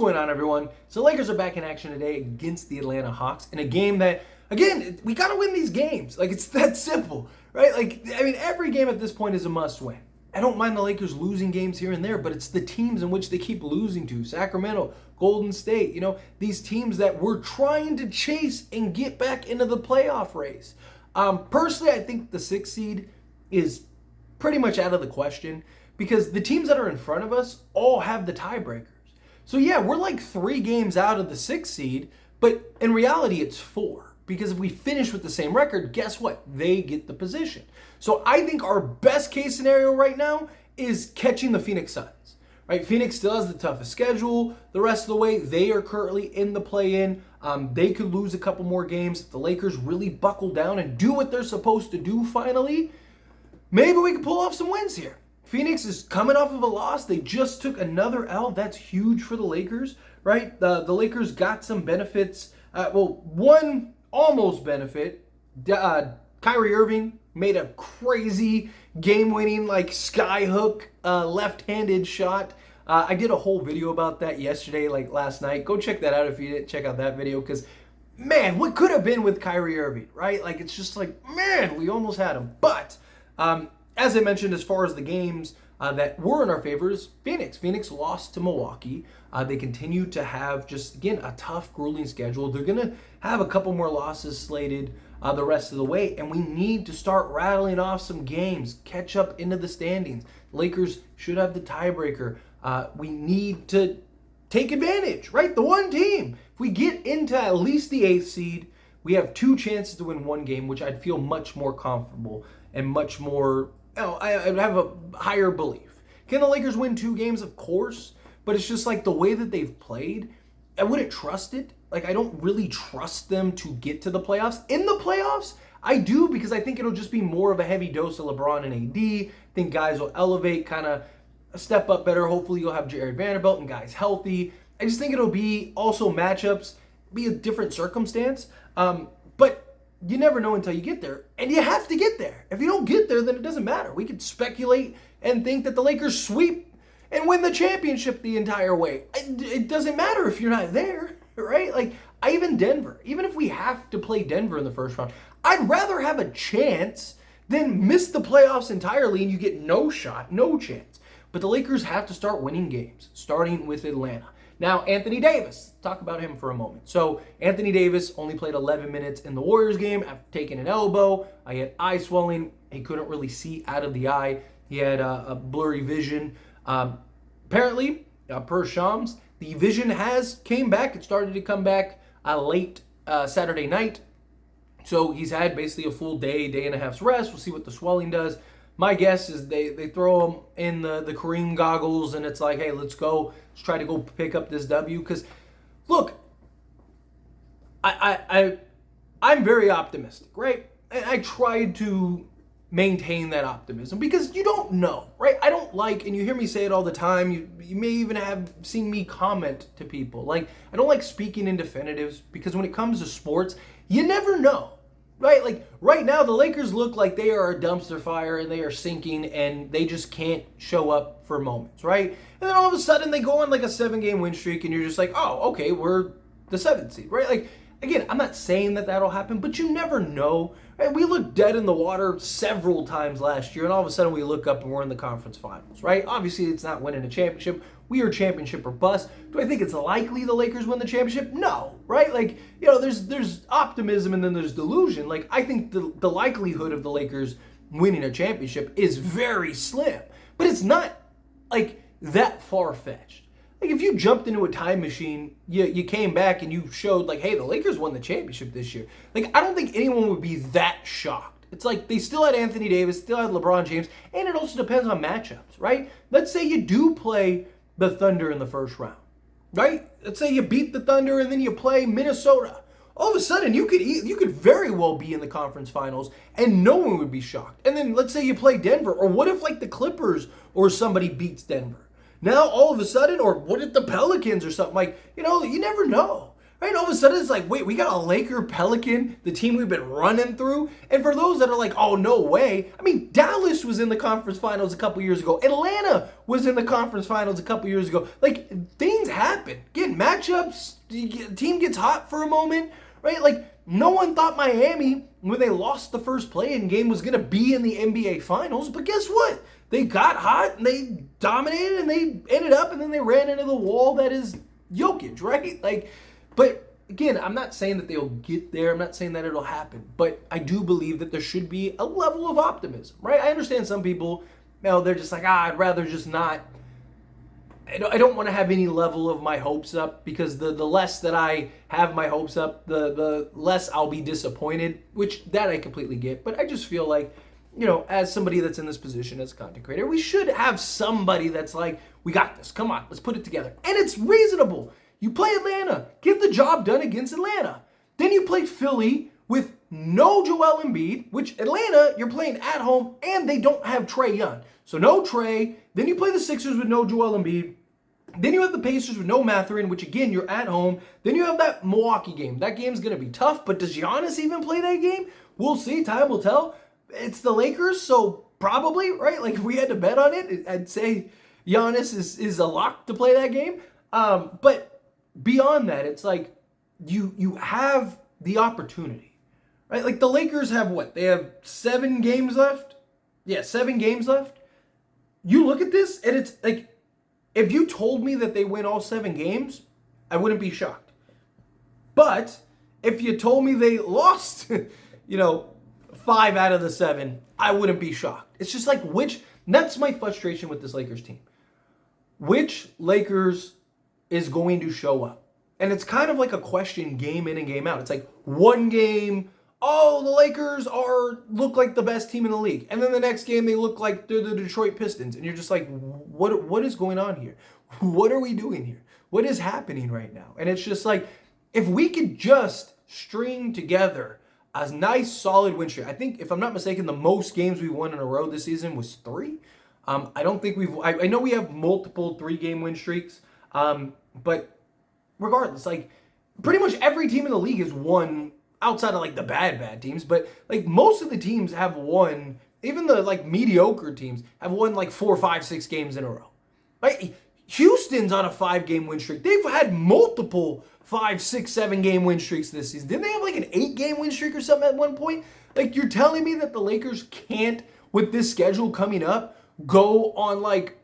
going on, everyone? So Lakers are back in action today against the Atlanta Hawks in a game that, again, we got to win these games. Like, it's that simple, right? Like, I mean, every game at this point is a must-win. I don't mind the Lakers losing games here and there, but it's the teams in which they keep losing to. Sacramento, Golden State, these teams that we're trying to chase and get back into the playoff race. Personally, I think the 6th seed is pretty much out of the question because the teams that are in front of us all have the tiebreakers. So yeah, we're like 3 games out of the 6th seed, but in reality it's 4. Because if we finish with the same record, guess what? They get the position. So I think our best case scenario right now is catching the Phoenix Suns. Right? Phoenix still has the toughest schedule the rest of the way. They are currently in the play-in. They could lose a couple more games. If the Lakers really buckle down and do what they're supposed to do finally, maybe we can pull off some wins here. Phoenix is coming off of a loss. They just took another L. That's huge for the Lakers, right? The Lakers got some benefits. One almost benefit. Kyrie Irving made a crazy game-winning skyhook left-handed shot. I did a whole video about that yesterday, last night. Go check that out if you didn't check out that video, because man, what could have been with Kyrie Irving, right? It's just man, we almost had him. But as I mentioned, as far as the games that were in our favors, Phoenix lost to Milwaukee. They continue to have just, again, a tough, grueling schedule. They're going to have a couple more losses slated the rest of the way, and we need to start rattling off some games, catch up into the standings. Lakers should have the tiebreaker. We need to take advantage, right? The one team. If we get into at least the 8th seed, we have 2 chances to win 1 game, which I'd feel much more comfortable and much more, I'd have a higher belief. Can the Lakers win 2 games? Of course. But it's just the way that they've played, I wouldn't trust it. I don't really trust them to get to the playoffs. In the playoffs, I do, because I think it'll just be more of a heavy dose of LeBron and AD. I think guys will elevate, kind of step up better. Hopefully you'll have Jerry Vanderbilt and guys healthy. I just think it'll be also matchups, be a different circumstance. But you never know until you get there. And you have to get there. If you don't get there, then it doesn't matter. We could speculate and think that the Lakers sweep and win the championship the entire way. It doesn't matter if you're not there, right? Even Denver, even if we have to play Denver in the first round, I'd rather have a chance than miss the playoffs entirely and you get no shot, no chance. But the Lakers have to start winning games, starting with Atlanta. Now, Anthony Davis, talk about him for a moment. So, Anthony Davis only played 11 minutes in the Warriors game after taking an elbow. He had eye swelling. He couldn't really see out of the eye. He had a blurry vision. Apparently, per Shams, the vision came back. It started to come back late Saturday night. So he's had basically a full day and a half's rest. We'll see what the swelling does. My guess is they throw him in the Kareem goggles and it's like, hey, let's go. Let's try to go pick up this W. Because, look, I'm very optimistic, right? And I tried to maintain that optimism because you don't know, right? I don't and you hear me say it all the time, you may even have seen me comment to people, I don't like speaking in definitives because when it comes to sports, you never know, right? Right now, the Lakers look like they are a dumpster fire and they are sinking and they just can't show up for moments, right? And then all of a sudden they go on a 7-game win streak and you're just oh, okay, we're the 7th seed, right? Again, I'm not saying that that'll happen, but you never know. Right? We looked dead in the water several times last year, and all of a sudden we look up and we're in the conference finals, right? Obviously, it's not winning a championship. We are championship or bust. Do I think it's likely the Lakers win the championship? No, right? There's optimism and then there's delusion. I think the likelihood of the Lakers winning a championship is very slim, but it's not that far-fetched. If you jumped into a time machine, you came back and you showed hey, the Lakers won the championship this year. I don't think anyone would be that shocked. It's they still had Anthony Davis, still had LeBron James, and it also depends on matchups, right? Let's say you do play the Thunder in the first round, right? Let's say you beat the Thunder and then you play Minnesota. All of a sudden, you could very well be in the conference finals and no one would be shocked. And then let's say you play Denver, or what if the Clippers or somebody beats Denver? Now, all of a sudden, or what if the Pelicans or something? You never know, Right? And all of a sudden, it's like, wait, we got a Laker Pelican, the team we've been running through. And for those that are like, oh, no way. I mean, Dallas was in the conference finals a couple years ago. Atlanta was in the conference finals a couple years ago. Like, things happen. Again, matchups, team gets hot for a moment, right? Like, no one thought Miami, when they lost the first play-in game, was going to be in the NBA finals. But guess what? They got hot, and they dominated, and they ended up, and then they ran into the wall that is Jokic, right? Like, but again, I'm not saying that they'll get there. I'm not saying that it'll happen. But I do believe that there should be a level of optimism, right? I understand some people, they're just like, I'd rather just not. I don't want to have any level of my hopes up, because the less that I have my hopes up, the less I'll be disappointed, which that I completely get. But I just feel like, as somebody that's in this position as a content creator, we should have somebody that's like, we got this. Come on, let's put it together. And it's reasonable. You play Atlanta, get the job done against Atlanta. Then you play Philly with no Joel Embiid, which Atlanta, you're playing at home, and they don't have Trae Young. So no Trae. Then you play the Sixers with no Joel Embiid. Then you have the Pacers with no Mathurin, which again, you're at home. Then you have that Milwaukee game. That game's going to be tough, but does Giannis even play that game? We'll see. Time will tell. It's the Lakers, so probably, right? Like, if we had to bet on it, I'd say Giannis is a lock to play that game. But beyond that, it's like you have the opportunity, right? Like, the Lakers have what? They have 7 games left? Yeah, 7 games left. You look at this, and it's like, if you told me that they win all 7 games, I wouldn't be shocked. But if you told me they lost, 5 out of the 7, I wouldn't be shocked. It's just like, that's my frustration with this Lakers team. Which Lakers is going to show up? And it's kind of like a question game in and game out. It's like one game, the Lakers look like the best team in the league. And then the next game, they look like they're the Detroit Pistons. And you're just like, what is going on here? What are we doing here? What is happening right now? And it's just like, if we could just string together a nice, solid win streak. I think, if I'm not mistaken, the most games we won in a row this season was 3. I don't think I know we have multiple 3-game win streaks. But regardless, like, pretty much every team in the league has won, outside of like the bad teams, but like most of the teams have won, even the like mediocre teams have won like 4, 5, 6 games in a row. Right? Houston's on a 5-game win streak. They've had multiple 5, 6, 7-game win streaks this season. Didn't they have like an 8-game win streak or something at one point? Like, you're telling me that the Lakers can't, with this schedule coming up, go on like,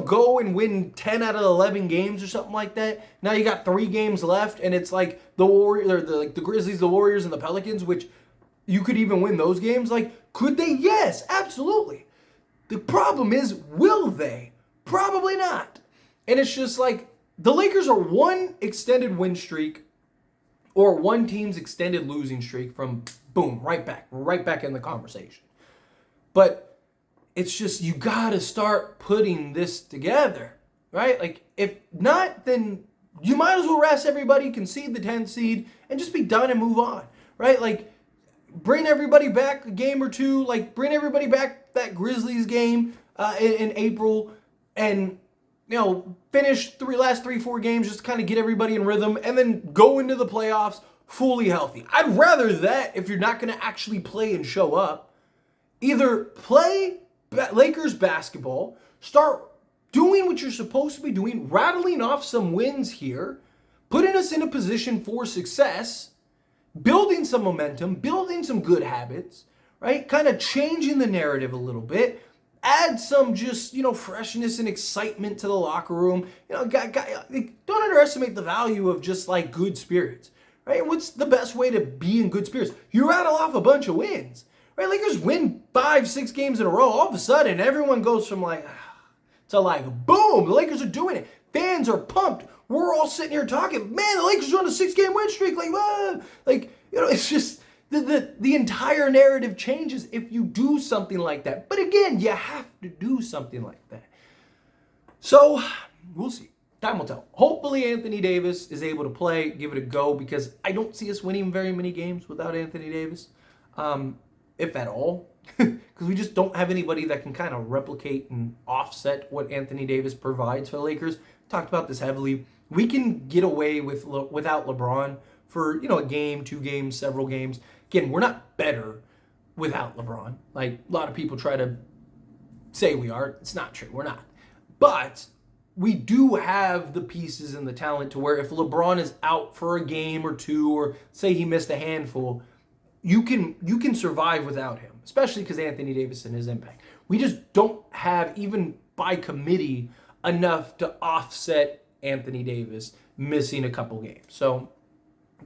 go and win 10 out of 11 games or something like that. Now you got 3 games left, and it's like the Grizzlies, the Warriors, and the Pelicans, which you could even win those games. Like, could they? Yes, absolutely. The problem is, will they? Probably not. And it's just like, the Lakers are one extended win streak or one team's extended losing streak from, boom, right back in the conversation. But it's just, you got to start putting this together, right? Like, if not, then you might as well rest everybody, concede the 10th seed, and just be done and move on, right? Like, bring everybody back a game or two, like, bring everybody back that Grizzlies game in April, and, finish last 3-4 games, just to kind of get everybody in rhythm, and then go into the playoffs fully healthy. I'd rather that, if you're not going to actually play and show up. Either play Lakers basketball, start doing what you're supposed to be doing, rattling off some wins here, putting us in a position for success, building some momentum, building some good habits, right? Kind of changing the narrative a little bit, add some just, freshness and excitement to the locker room. Don't underestimate the value of just like good spirits, right? What's the best way to be in good spirits? You rattle off a bunch of wins. Right, Lakers win 5, 6 games in a row. All of a sudden, everyone goes from like, to like, boom, the Lakers are doing it. Fans are pumped. We're all sitting here talking, man, the Lakers are on a 6-game win streak. Like, it's just, the entire narrative changes if you do something like that. But again, you have to do something like that. So, we'll see. Time will tell. Hopefully Anthony Davis is able to play, give it a go, because I don't see us winning very many games without Anthony Davis. If at all, because we just don't have anybody that can kind of replicate and offset what Anthony Davis provides for the Lakers. Talked about this heavily. We can get away without LeBron for, a game, 2 games, several games. Again, we're not better without LeBron. Like a lot of people try to say we are. It's not true. We're not. But we do have the pieces and the talent to where if LeBron is out for a game or two, or say he missed a handful, you can survive without him, especially because Anthony Davis and his impact. We just don't have, even by committee, enough to offset Anthony Davis missing a couple games. So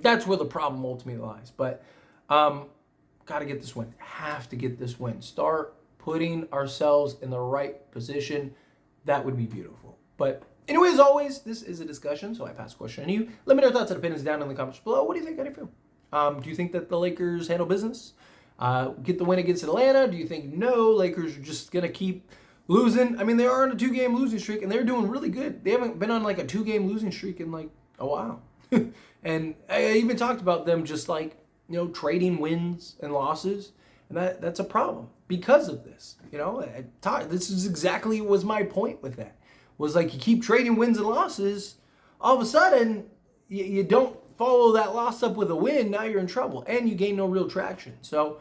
that's where the problem ultimately lies. But got to get this win. Have to get this win. Start putting ourselves in the right position. That would be beautiful. But anyway, as always, this is a discussion, so I pass the question on you. Let me know your thoughts and opinions down in the comments below. What do you think? How do you feel? Do you think that the Lakers handle business? Get the win against Atlanta? Do you think no, Lakers are just going to keep losing? I mean, they are on a 2-game losing streak, and they're doing really good. They haven't been on like a 2-game losing streak in like a while. And I even talked about them just like, trading wins and losses. And that's a problem because of this. This is exactly was my point with that. Was like you keep trading wins and losses, all of a sudden you don't follow that loss up with a win, now you're in trouble, and you gain no real traction. So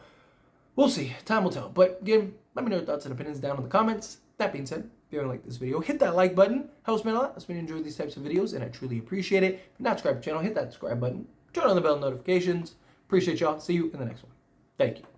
we'll see. Time will tell. But again, let me know your thoughts and opinions down in the comments. That being said, if you haven't liked this video, hit that like button. Helps me a lot. Helps me enjoy these types of videos, and I truly appreciate it. If you're not subscribed to the channel, hit that subscribe button. Turn on the bell notifications. Appreciate y'all. See you in the next one. Thank you.